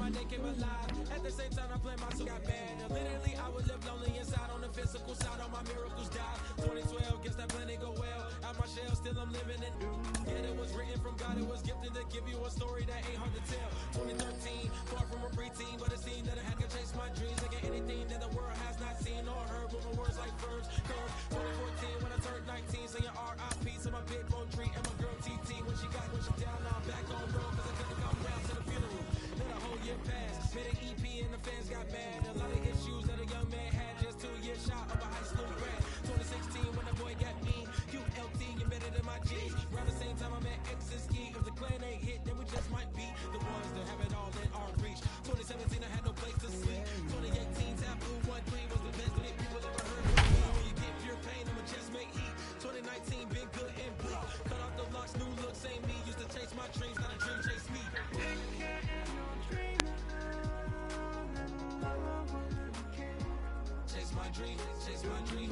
my day came alive. At the same time, I planned my soul got bad. And literally, I would live lonely inside. On the physical side, all my miracles died. 2012, guess that plan didn't go well. Out my shell, still I'm living it. Yeah, it was written from God. It was gifted to give you a story that ain't hard to tell. 2013, far from a preteen, but it seemed that I had to chase my dreams. Like anything that the world has not seen or heard. Moving words like verbs. Curves. 2014, when I turned 19, saying R.I.P. to my big bone tree and my girl TT. When she down, now I'm back on road. Cause I couldn't come round to the funeral. Let a whole year pass. Made an EP and the fans got mad. A lot of issues that a young man had. Just 2 years shot of a high school grad. 2016, when the boy got me. QLT, embedded in my G's. Around the same time I met X and Ski. If the clan ain't hit, then we just might be the ones that have it all in our reach. 2017, I had no place to sleep. 2018, Taboo 1-3 was the best that people ever heard from me. When you get pure pain, I'ma just make heat. 2019, been good and bleak. Cut off the locks, new look, same me. Used to chase my dreams, not a dream chase me. Chase my dream, chase my dream.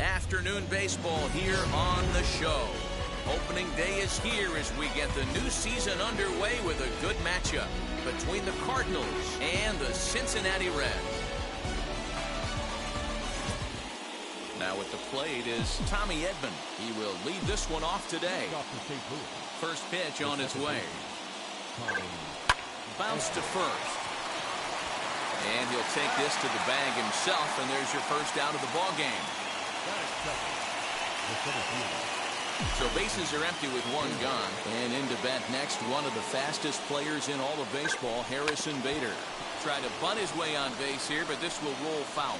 Afternoon baseball here on the show. Opening day is here as we get the new season underway with a good matchup between the Cardinals and the Cincinnati Reds. Now at the plate is Tommy Edman. He will lead this one off today. First pitch on its way. Bounce to first. And he'll take this to the bag himself, and there's your first out of the ball game. So bases are empty with one gone. And into bat next, one of the fastest players in all of baseball, Harrison Bader. Tried to bunt his way on base here, but this will roll foul.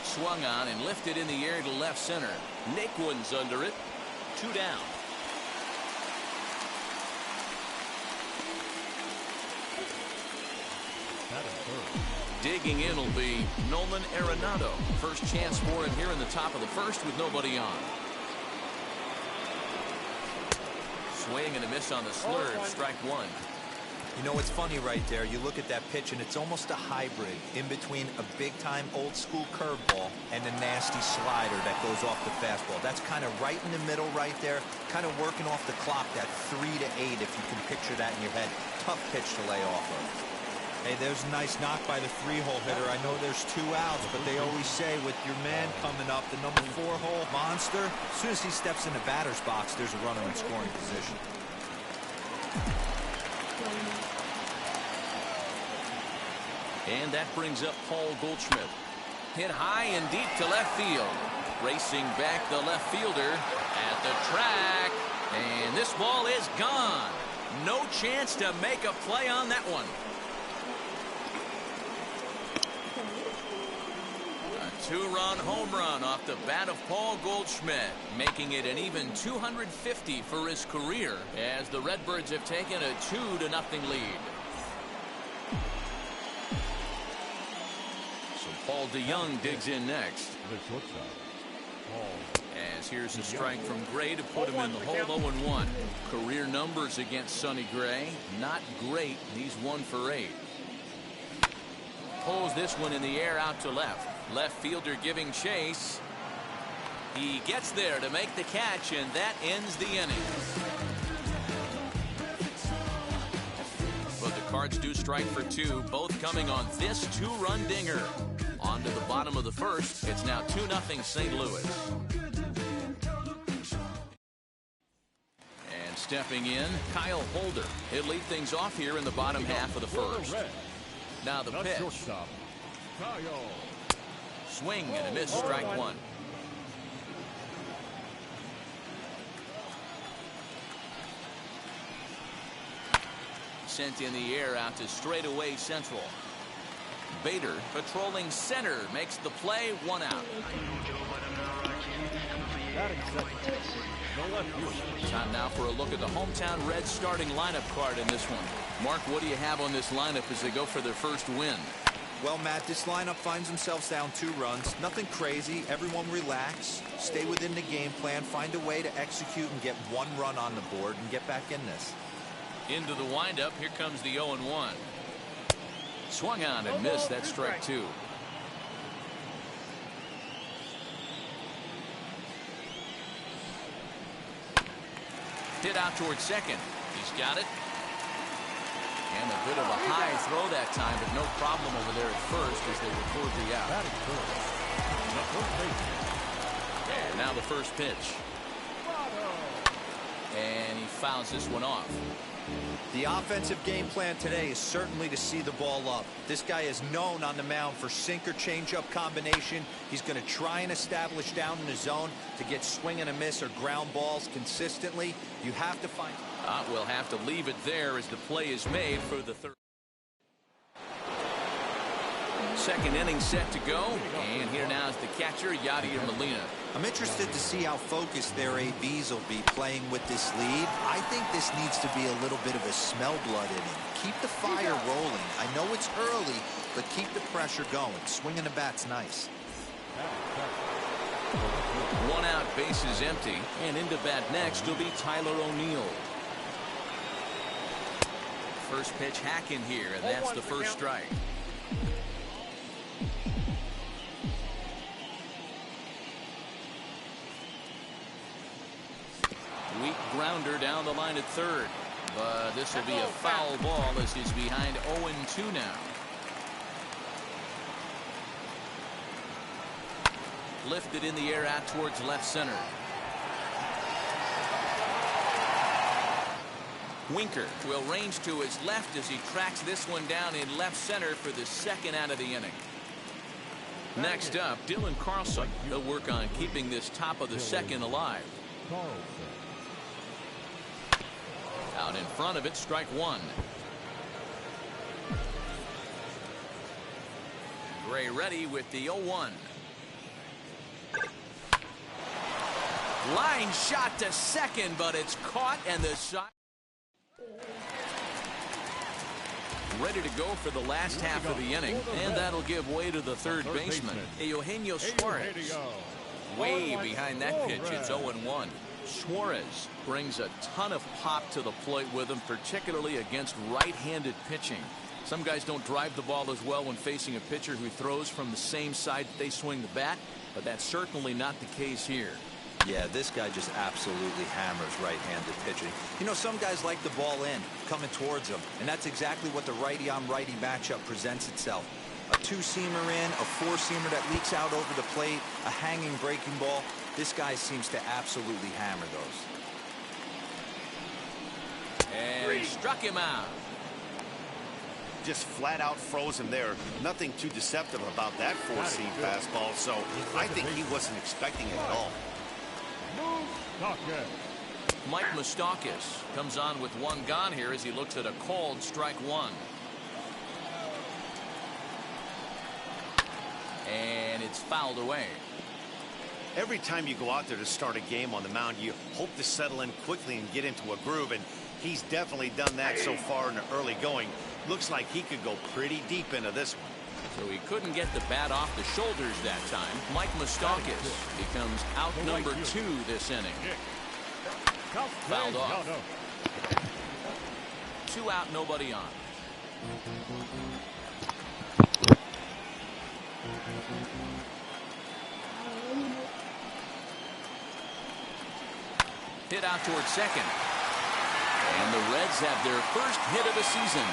Swung on and lifted in the air to left center. Naquin's under it. 2 down. Digging in will be Nolan Arenado. First chance for him here in the top of the first with nobody on. Swing and a miss on the slurve. Strike one. You know, it's funny right there. You look at that pitch, and it's almost a hybrid in between a big-time old-school curveball and a nasty slider that goes off the fastball. That's kind of right in the middle right there, kind of working off the clock, that 3 to 8, if you can picture that in your head. Tough pitch to lay off of. Hey, there's a nice knock by the 3-hole hitter. I know there's 2 outs, but they always say with your man coming up, the number 4-hole monster, as soon as he steps in the batter's box, there's a runner in scoring position. And that brings up Paul Goldschmidt. Hit high and deep to left field. Racing back the left fielder at the track. And this ball is gone. No chance to make a play on that one. A 2-run home run off the bat of Paul Goldschmidt, making it an even 250 for his career as the Redbirds have taken a 2-0 lead. Paul DeYoung digs in next. As here's a strike from Gray to put him in the hole. 0-1. Career numbers against Sonny Gray, not great. He's 1 for 8. Pulls this one in the air out to left. Left fielder giving chase. He gets there to make the catch, and that ends the inning. But the Cards do strike for 2, both coming on this 2-run dinger. On to the bottom of the first. It's now 2-0 St. Louis. And stepping in, Kyle Holder. He'll lead things off here in the bottom half of the first. Now the pitch. Swing and a miss. Strike one. Sent in the air out to straightaway central. Bader patrolling center makes the play. 1 out. Time now for a look at the hometown Reds starting lineup card in this one. Mark, what do you have on this lineup as they go for their first win? Well, Matt, this lineup finds themselves down 2 runs. Nothing crazy. Everyone relax. Stay within the game plan. Find a way to execute and get 1 run on the board and get back in this. Into the windup. Here comes the 0-1. Swung on and missed. That strike 2. Hit out towards second. He's got it. And a bit of a high throw that time, but no problem over there at first as they record the out. And now the first pitch. And he fouls this one off. The offensive game plan today is certainly to see the ball up. This guy is known on the mound for sinker changeup combination. He's going to try and establish down in the zone to get swing and a miss or ground balls consistently. You have to find. We'll have to leave it there as the play is made for the third. Second inning set to go, and here now is the catcher, Yadier Molina. I'm interested to see how focused their ABs will be playing with this lead. I think this needs to be a little bit of a smell blood inning. Keep the fire rolling. I know it's early, but keep the pressure going. Swinging the bat's nice. 1 out, bases empty, and into bat next will be Tyler O'Neill. First pitch hack in here, and that's the first strike. Weak grounder down the line at third, but this will be a foul ball as he's behind 0-2 now. Lifted in the air out towards left center. Winker will range to his left as he tracks this one down in left center for the second out of the inning. Next up, Dylan Carlson. He'll work on keeping this top of the second alive. Out in front of it, strike 1. Gray ready with the 0-1. Line shot to second, but it's caught, and the shot ready to go for the last half of the inning, and that'll give way to the third baseman, Eugenio Suarez. Way behind that pitch, it's 0-1. Suarez brings a ton of pop to the plate with him, particularly against right-handed pitching. Some guys don't drive the ball as well when facing a pitcher who throws from the same side they swing the bat, but that's certainly not the case here. Yeah, this guy just absolutely hammers right-handed pitching. You know, some guys like the ball in, coming towards them, and that's exactly what the righty-on-righty matchup presents itself. A 2-seamer in, a 4-seamer that leaks out over the plate, a hanging breaking ball. This guy seems to absolutely hammer those. And he struck him out. Just flat out froze him there. Nothing too deceptive about that 4-seam fastball, so I think he wasn't expecting it at all. Mike Moustakas comes on with 1 gone here as he looks at a called strike 1. And it's fouled away. Every time you go out there to start a game on the mound, you hope to settle in quickly and get into a groove, and he's definitely done that so far in the early going. Looks like he could go pretty deep into this one. So he couldn't get the bat off the shoulders that time. Mike Moustakas becomes out number 2 this inning. Fouled off. 2 out, nobody on. Hit out towards second. And the Reds have their first hit of the season.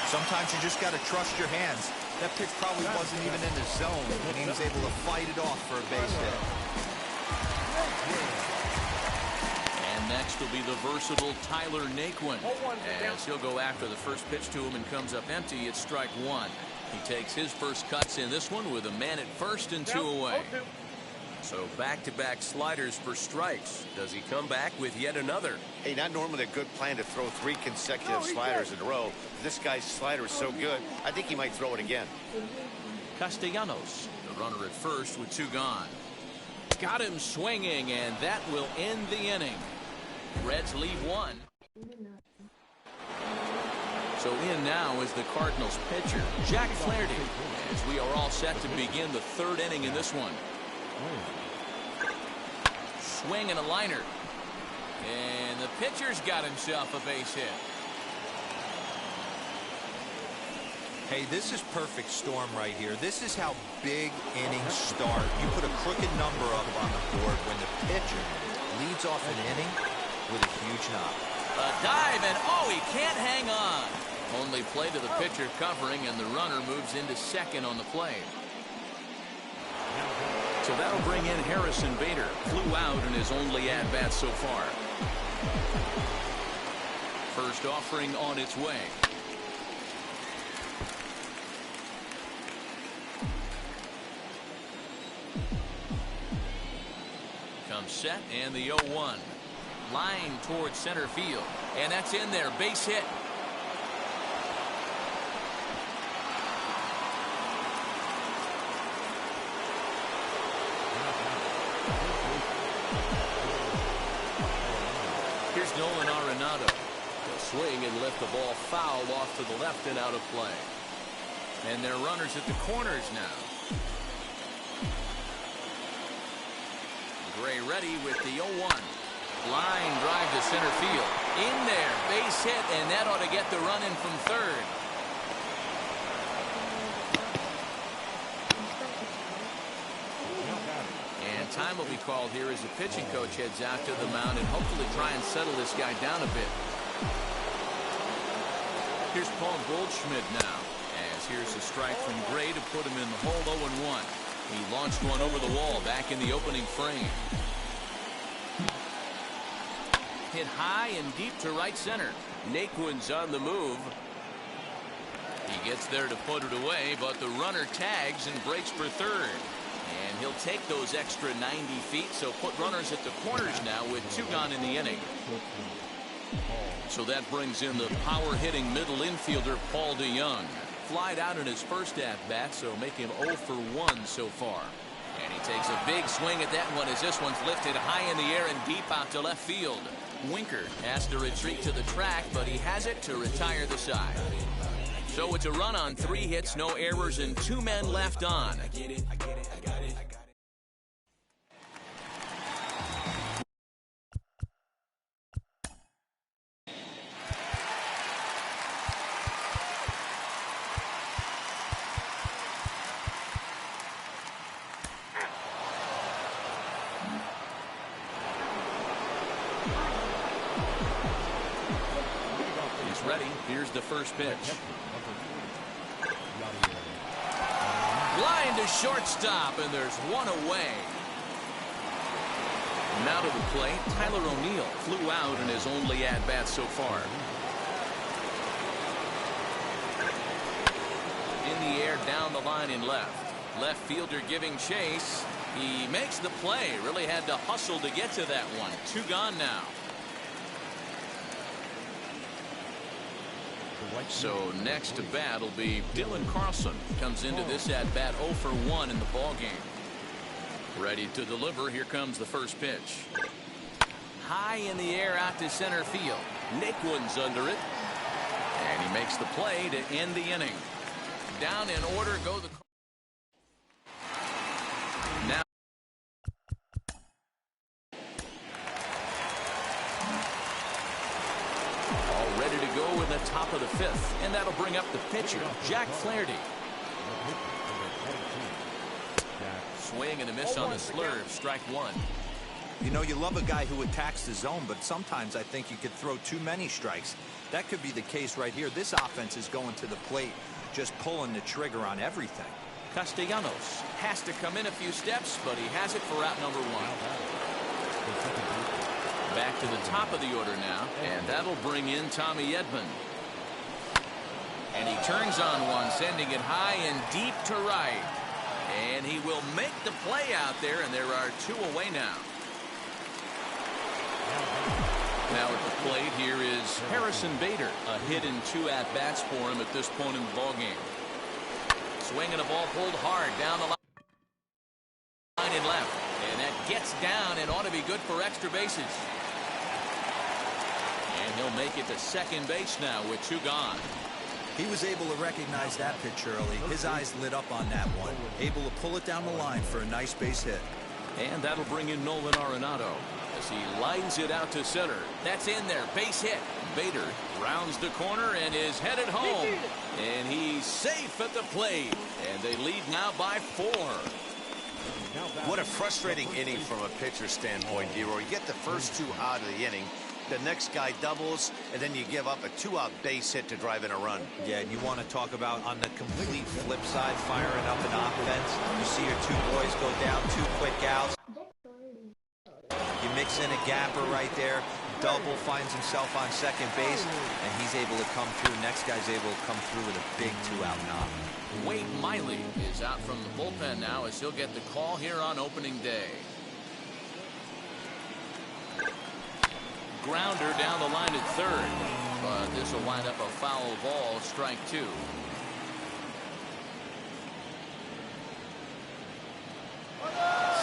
Sometimes you just got to trust your hands. That pitch probably wasn't even in the zone, and he was able to fight it off for a base hit. And next will be the versatile Tyler Naquin. As he'll go after the first pitch to him and comes up empty, it's strike 1. He takes his first cuts in this one with a man at first and 2 away. So back-to-back sliders for strikes. Does he come back with yet another? Hey, not normally a good plan to throw 3 consecutive sliders in a row. This guy's slider is so good, I think he might throw it again. Castellanos, the runner at first with 2 gone. Got him swinging, and that will end the inning. Reds leave 1. So in now is the Cardinals pitcher, Jack Flaherty, as we are all set to begin the third inning in this one. Swing and a liner. And the pitcher's got himself a base hit. Hey, this is perfect storm right here. This is how big innings start. You put a crooked number up on the board when the pitcher leads off an inning with a huge knock. A dive, and oh, he can't hang on. Only play to the pitcher covering, and the runner moves into second on the play. So that'll bring in Harrison Bader. Flew out in his only at-bat so far. First offering on its way. Comes set, and the 0-1. Line towards center field. And that's in there. Base hit. Here's Nolan Arenado. He'll swing and lift the ball foul off to the left and out of play. And there are runners at the corners now. Gray ready with the 0-1. Line drive to center field. In there, base hit, and that ought to get the run in from third. And time will be called here as the pitching coach heads out to the mound and hopefully try and settle this guy down a bit. Here's Paul Goldschmidt now, as here's a strike from Gray to put him in the hole. 0-1. He launched one over the wall back in the opening frame. Hit high and deep to right center. Naquin's on the move. He gets there to put it away, but the runner tags and breaks for third. And he'll take those extra 90 feet, so put runners at the corners now with 2 gone in the inning. So that brings in the power-hitting middle infielder, Paul DeYoung. Flied out in his first at-bat, so make him 0 for 1 so far. And he takes a big swing at that one as this one's lifted high in the air and deep out to left field. Winker has to retreat to the track, but he has it to retire the side. So it's a run on 3 hits, no errors, and 2 men left on. Ready. Here's the first pitch. Line to shortstop, and there's one away. Now to the plate, Tyler O'Neill flew out in his only at-bat so far. In the air, down the line in left. Left fielder giving chase. He makes the play. Really had to hustle to get to that one. 2 gone now. So next to bat will be Dylan Carlson. Comes into this at bat 0 for 1 in the ball game. Ready to deliver. Here comes the first pitch. High in the air out to center field. Naquin's under it. And he makes the play to end the inning. Down in order go the now. All ready to go in the top of the 5th. And that'll bring up the pitcher, Jack Flaherty. Swing and a miss on the slurve. Strike 1. You know, you love a guy who attacks the zone, but sometimes I think you could throw too many strikes. That could be the case right here. This offense is going to the plate, just pulling the trigger on everything. Castellanos has to come in a few steps, but he has it for out number 1. Back to the top of the order now, and that'll bring in Tommy Edman. And he turns on one, sending it high and deep to right. And he will make the play out there, and there are 2 away now. Now at the plate here is Harrison Bader. A hit in 2 at-bats for him at this point in the ballgame. Swinging a ball pulled hard down the line in left. And that gets down and ought to be good for extra bases. And he'll make it to second base now with 2 gone. He was able to recognize that pitch early. His eyes lit up on that one. Able to pull it down the line for a nice base hit. And that'll bring in Nolan Arenado as he lines it out to center. That's in there. Base hit. Bader rounds the corner and is headed home. And he's safe at the plate. And they lead now by 4. What a frustrating inning from a pitcher standpoint, D-Roy. You get the first 2 out of the inning. The next guy doubles, and then you give up a 2-out base hit to drive in a run. Yeah, and you want to talk about on the complete flip side, firing up an offense. You see your 2 boys go down, 2 quick outs. You mix in a gapper right there. Double finds himself on second base, and he's able to come through. Next guy's able to come through with a big 2-out knock. Wade Miley is out from the bullpen now as he'll get the call here on opening day. Grounder down the line at third, but this will wind up a foul ball, strike 2.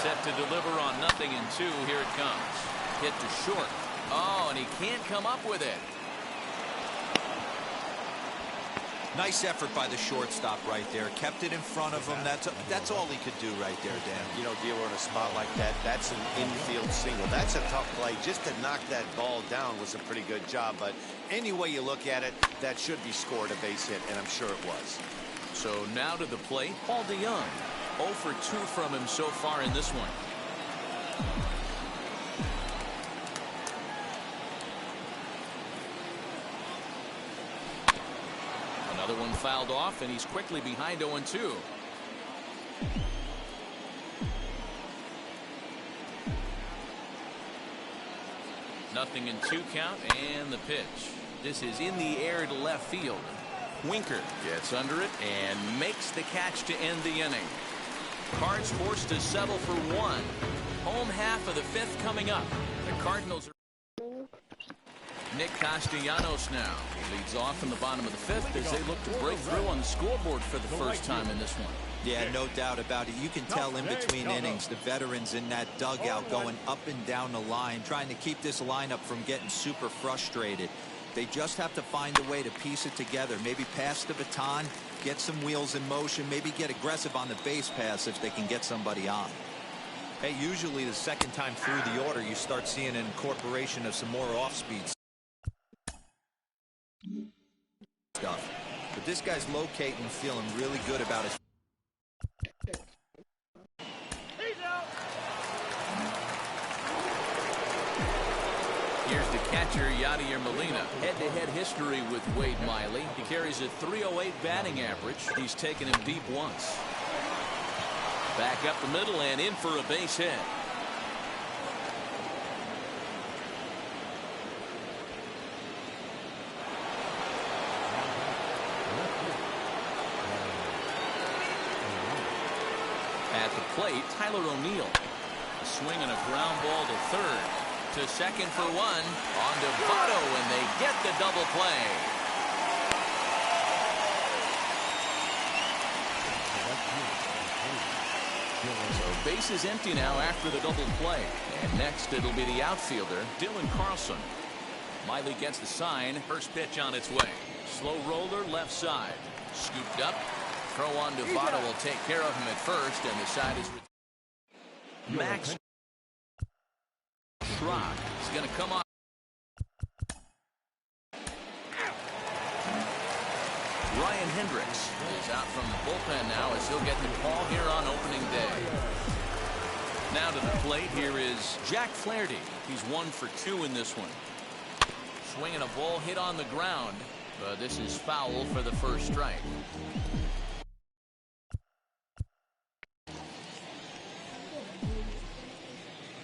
Set to deliver on 0-2. Here it comes. Hit to short. Oh, and he can't come up with it. Nice effort by the shortstop right there. Kept it in front of him. That's all he could do right there, Dan. You know, dealer in a spot like that, that's an infield single. That's a tough play. Just to knock that ball down was a pretty good job. But any way you look at it, that should be scored a base hit, and I'm sure it was. So now to the plate, Paul DeYoung. 0 for 2 from him so far in this one. Another one fouled off, and he's quickly behind 0-2. Nothing in 2 count, and the pitch. This is in the air to left field. Winker gets under it and makes the catch to end the inning. Cards forced to settle for 1. Home half of the 5th coming up. The Cardinals are Nick Castellanos now. He leads off in the bottom of the 5th as they look to break through on the scoreboard for the first time in this one. Yeah, no doubt about it. You can tell in between innings the veterans in that dugout going up and down the line, trying to keep this lineup from getting super frustrated. They just have to find a way to piece it together. Maybe pass the baton, get some wheels in motion, maybe get aggressive on the base pass if they can get somebody on. Hey, usually the second time through the order, you start seeing an incorporation of some more off-speed stuff. But this guy's locating, feeling really good about his. Here's the catcher, Yadier Molina. Head-to-head history with Wade Miley. He carries a .308 batting average. He's taken him deep once. Back up the middle and in for a base hit. At the plate, Tyler O'Neill. A swing and a ground ball to third. To second for 1. On to Votto, and they get the double play. So base is empty now after the double play. And next it'll be the outfielder, Dylan Carlson. Miley gets the sign. First pitch on its way. Slow roller left side. Scooped up. Throw on to Votto will take care of him at first, and the side is Max Schrock is going to come on. Ryan Hendricks is out from the bullpen now as he'll get the call here on opening day. Now to the plate, here is Jack Flaherty. He's 1 for 2 in this one. Swinging a ball hit on the ground, but this is foul for the first strike.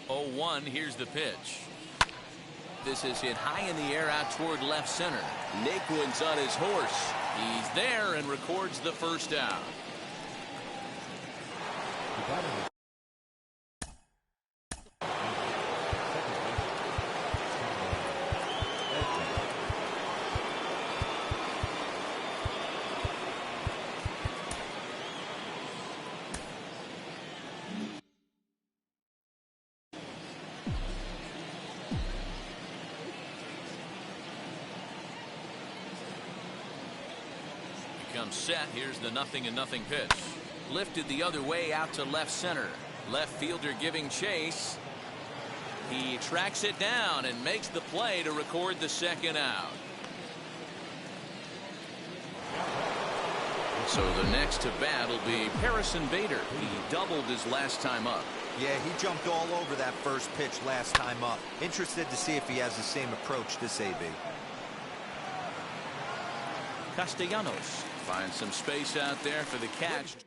0-1, here's the pitch. This is hit high in the air out toward left center. Naquin's on his horse. He's there and records the first out. comes set. Here's the 0-0 pitch. Lifted the other way out to left center. Left fielder giving chase. He tracks it down and makes the play to record the second out. So the next to bat will be Harrison Bader. He doubled his last time up. Yeah, he jumped all over that first pitch last time up. Interested to see if he has the same approach this AB. Castellanos finds some space out there for the catch.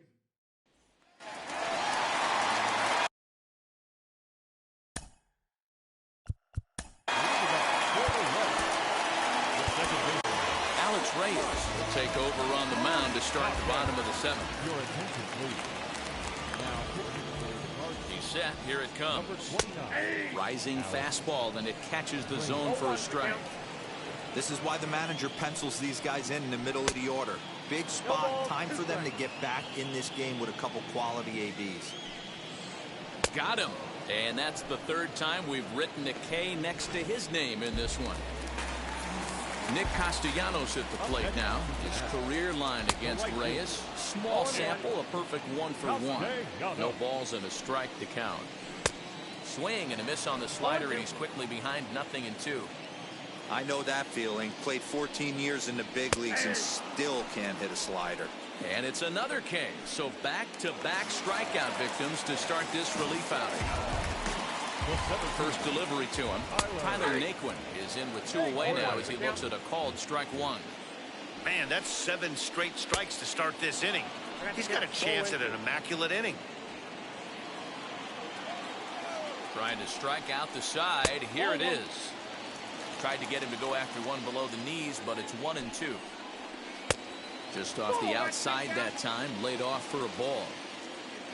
Alex Reyes will take over on the mound to start the bottom of the seventh. He's set. Here it comes. Rising fastball, and it catches the zone for a strike. This is why the manager pencils these guys in the middle of the order. Big spot. Time for them to get back in this game with a couple quality ABs. Got him. And that's the third time we've written a K next to his name in this one. Nick Castellanos at the plate now. His career line against Reyes. Small sample, a perfect 1-for-1. No balls and a strike to count. Swing and a miss on the slider, and he's quickly behind 0-2. I know that feeling. Played 14 years in the big leagues and still can't hit a slider. And it's another K. So back-to-back strikeout victims to start this relief outing. First delivery to him. Tyler Naquin is in with 2 away now as he looks at a called strike 1. Man, that's 7 straight strikes to start this inning. He's got a chance at an immaculate inning. Trying to strike out the side. Here it is. Tried to get him to go after one below the knees, but it's 1-2. Just off the outside that time, laid off for a ball.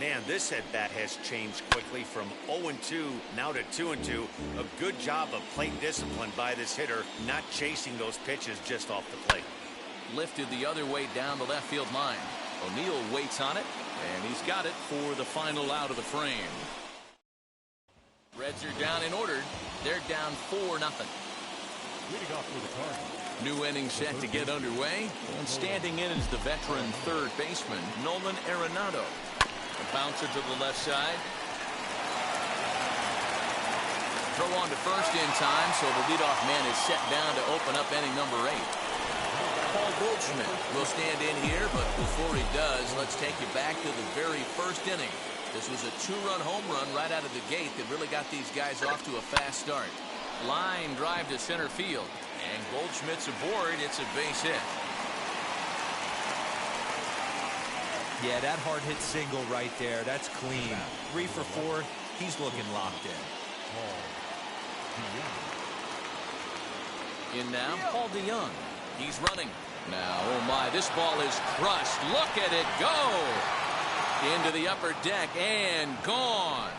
Man, this at-bat has changed quickly from 0-2 now to 2-2. A good job of plate discipline by this hitter, not chasing those pitches just off the plate. Lifted the other way down the left field line. O'Neill waits on it, and he's got it for the final out of the frame. Reds are down and ordered. They're down 4-0. New inning set to get underway, and standing in is the veteran third baseman, Nolan Arenado. A bouncer to the left side. Throw on to first in time, so the leadoff man is set down to open up inning number 8. Paul Goldschmidt will stand in here, but before he does, let's take you back to the very first inning. This was a 2-run home run right out of the gate that really got these guys off to a fast start. Line drive to center field, and Goldschmidt's aboard. It's a base hit. Yeah, that hard hit single right there. That's clean. 3 for 4. He's looking locked in. In now, Paul DeYoung. He's running. Now, oh my, this ball is crushed. Look at it go! Into the upper deck and gone.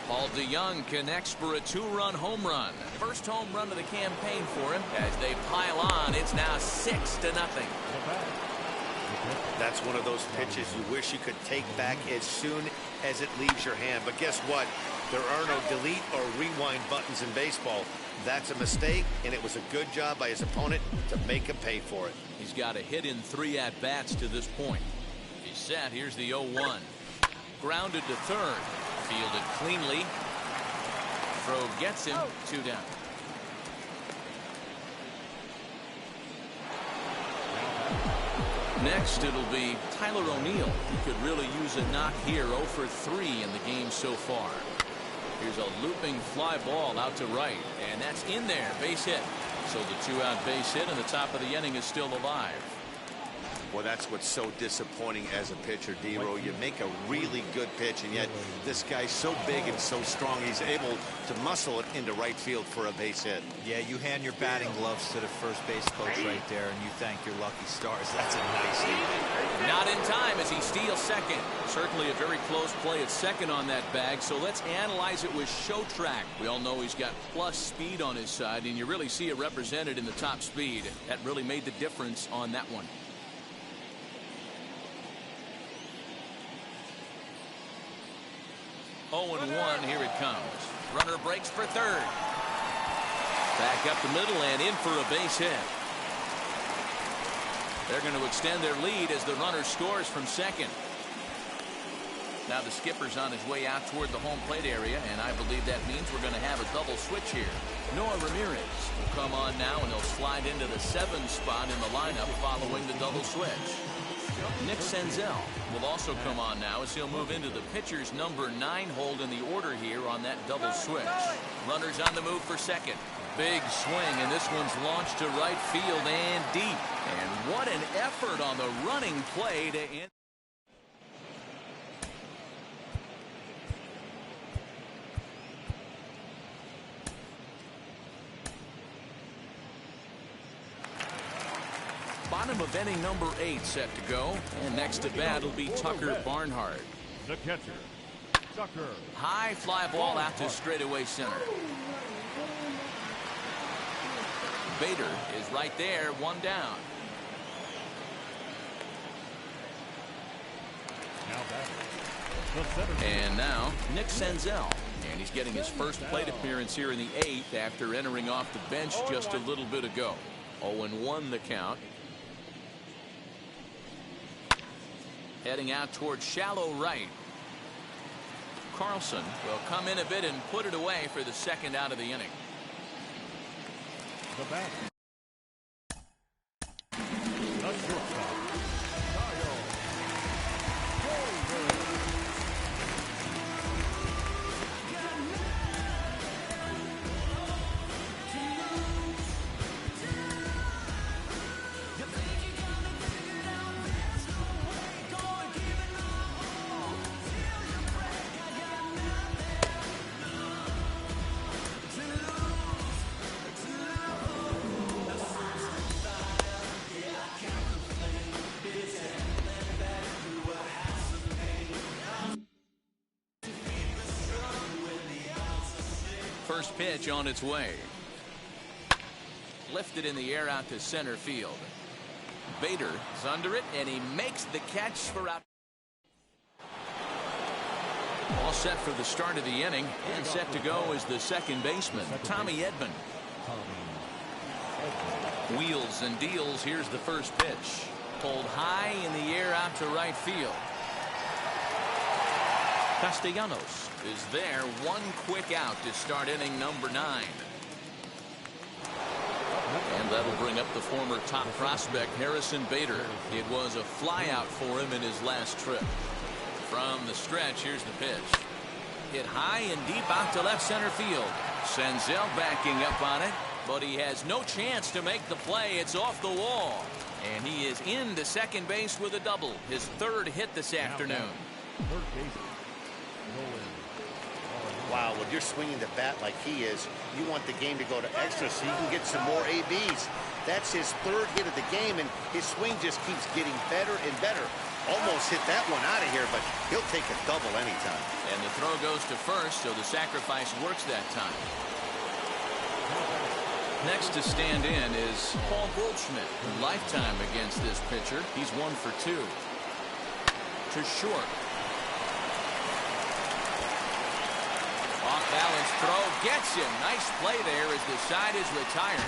Paul DeYoung connects for a 2-run home run. First home run of the campaign for him. As they pile on, it's now 6-0. That's one of those pitches you wish you could take back as soon as it leaves your hand. But guess what? There are no delete or rewind buttons in baseball. That's a mistake, and it was a good job by his opponent to make him pay for it. He's got a hit in 3 at-bats to this point. He's set. Here's the 0-1. Grounded to third. Fielded cleanly. Throw gets him. 2 down. Next, it'll be Tyler O'Neill. He could really use a knock here. 0 for 3 in the game so far. Here's a looping fly ball out to right, and that's in there. Base hit. So the 2-out base hit, and the top of the inning is still alive. Well, that's what's so disappointing as a pitcher, D-Row. You make a really good pitch, and yet this guy's so big and so strong, he's able to muscle it into right field for a base hit. Yeah, you hand your batting gloves to the first base coach right there, and you thank your lucky stars. That's a nice hit. Not in time as he steals second. Certainly a very close play at second on that bag, so let's analyze it with show track. We all know he's got plus speed on his side, and you really see it represented in the top speed. That really made the difference on that one. Oh, 0-1, here it comes. Runner breaks for third. Back up the middle and in for a base hit. They're going to extend their lead as the runner scores from second. Now the skipper's on his way out toward the home plate area, and I believe that means we're going to have a double switch here. Noah Ramirez will come on now, and he'll slide into the 7th spot in the lineup following the double switch. Nick Senzel will also come on now as he'll move into the pitcher's number 9 hold in the order here on that double switch. Runners on the move for second. Big swing, and this one's launched to right field and deep. And what an effort on the running play to end. Bottom of inning number 8 set to go, and next to bat will be Tucker Barnhart. The catcher, Tucker. High fly ball out to straightaway center. Bader is right there, 1 down. And now Nick Senzel, and he's getting his first plate appearance here in the 8th after entering off the bench just a little bit ago. 0-1 the count. Heading out towards shallow right. Carlson will come in a bit and put it away for the 2nd out of the inning. The bat. The shortstop, Kyle. First pitch on its way. Lifted in the air out to center field. Bader is under it, and he makes the catch for out. All set for the start of the inning, and set to go is the 2nd baseman, Tommy Edman. Wheels and deals. Here's the first pitch. Pulled high in the air out to right field. Castellanos is there, 1 quick out to start inning number 9. And that'll bring up the former top prospect Harrison Bader. It was a flyout for him in his last trip. From the stretch, here's the pitch. Hit high and deep out to left center field. Senzel backing up on it, but he has no chance to make the play. It's off the wall. And he is into second base with a double. His 3rd hit this afternoon. Third base. Wow, when you're swinging the bat like he is, you want the game to go to extra so you can get some more ABs. That's his 3rd hit of the game, and his swing just keeps getting better and better. Almost hit that one out of here, but he'll take a double anytime. And the throw goes to first, so the sacrifice works that time. Next to stand in is Paul Goldschmidt. Lifetime against this pitcher. He's 1 for 2. To short. Off balance throw gets him. Nice play there as the side is retired.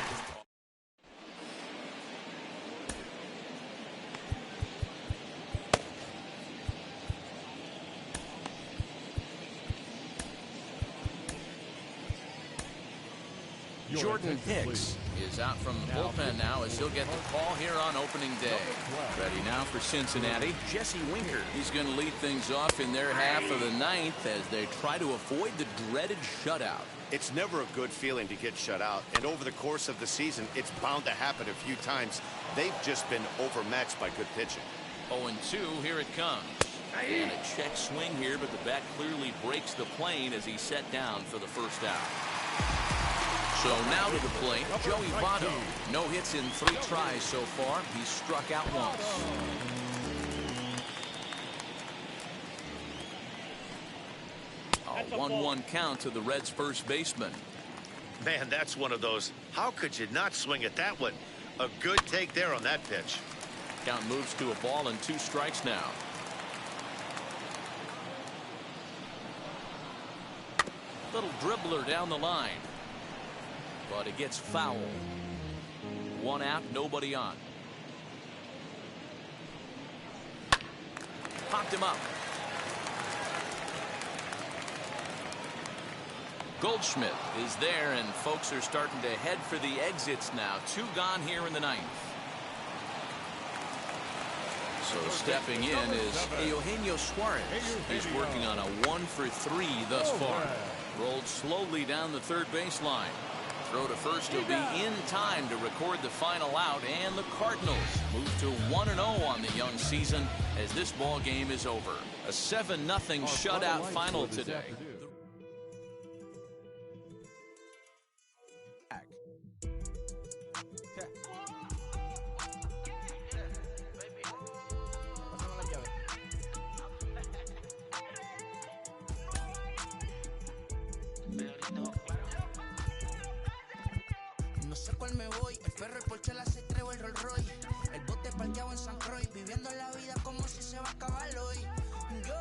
Jordan Hicks is out from the bullpen now as he'll get the call here on opening day. Ready now for Cincinnati, Jesse Winker. He's going to lead things off in their half of the 9th as they try to avoid the dreaded shutout. It's never a good feeling to get shut out, and over the course of the season, it's bound to happen a few times. They've just been overmatched by good pitching. 0-2, here it comes. And a check swing here, but the bat clearly breaks the plane as he's set down for the first out. So now to the plate, Joey Votto. No hits in 3 tries so far. He's struck out once. A 1-1 count to the Reds' first baseman. Man, that's one of those. How could you not swing at that one? A good take there on that pitch. Count moves to a ball and 2 strikes now. Little dribbler down the line. but it gets fouled. 1 out, nobody on. Popped him up. Goldschmidt is there, and folks are starting to head for the exits now. 2 gone here in the 9th. So stepping in is Eugenio Suarez. He's working on a 1-for-3 thus far. Rolled slowly down the third baseline. Throw to first will be in time to record the final out, and the Cardinals move to 1-0 on the young season as this ball game is over. A 7-0 shutout final today. No sé cuál me voy, el ferro, el Porsche, la C3 o el Rolls Royce. El bote parqueado en San Croix, viviendo la vida como si se va a acabar hoy. Yo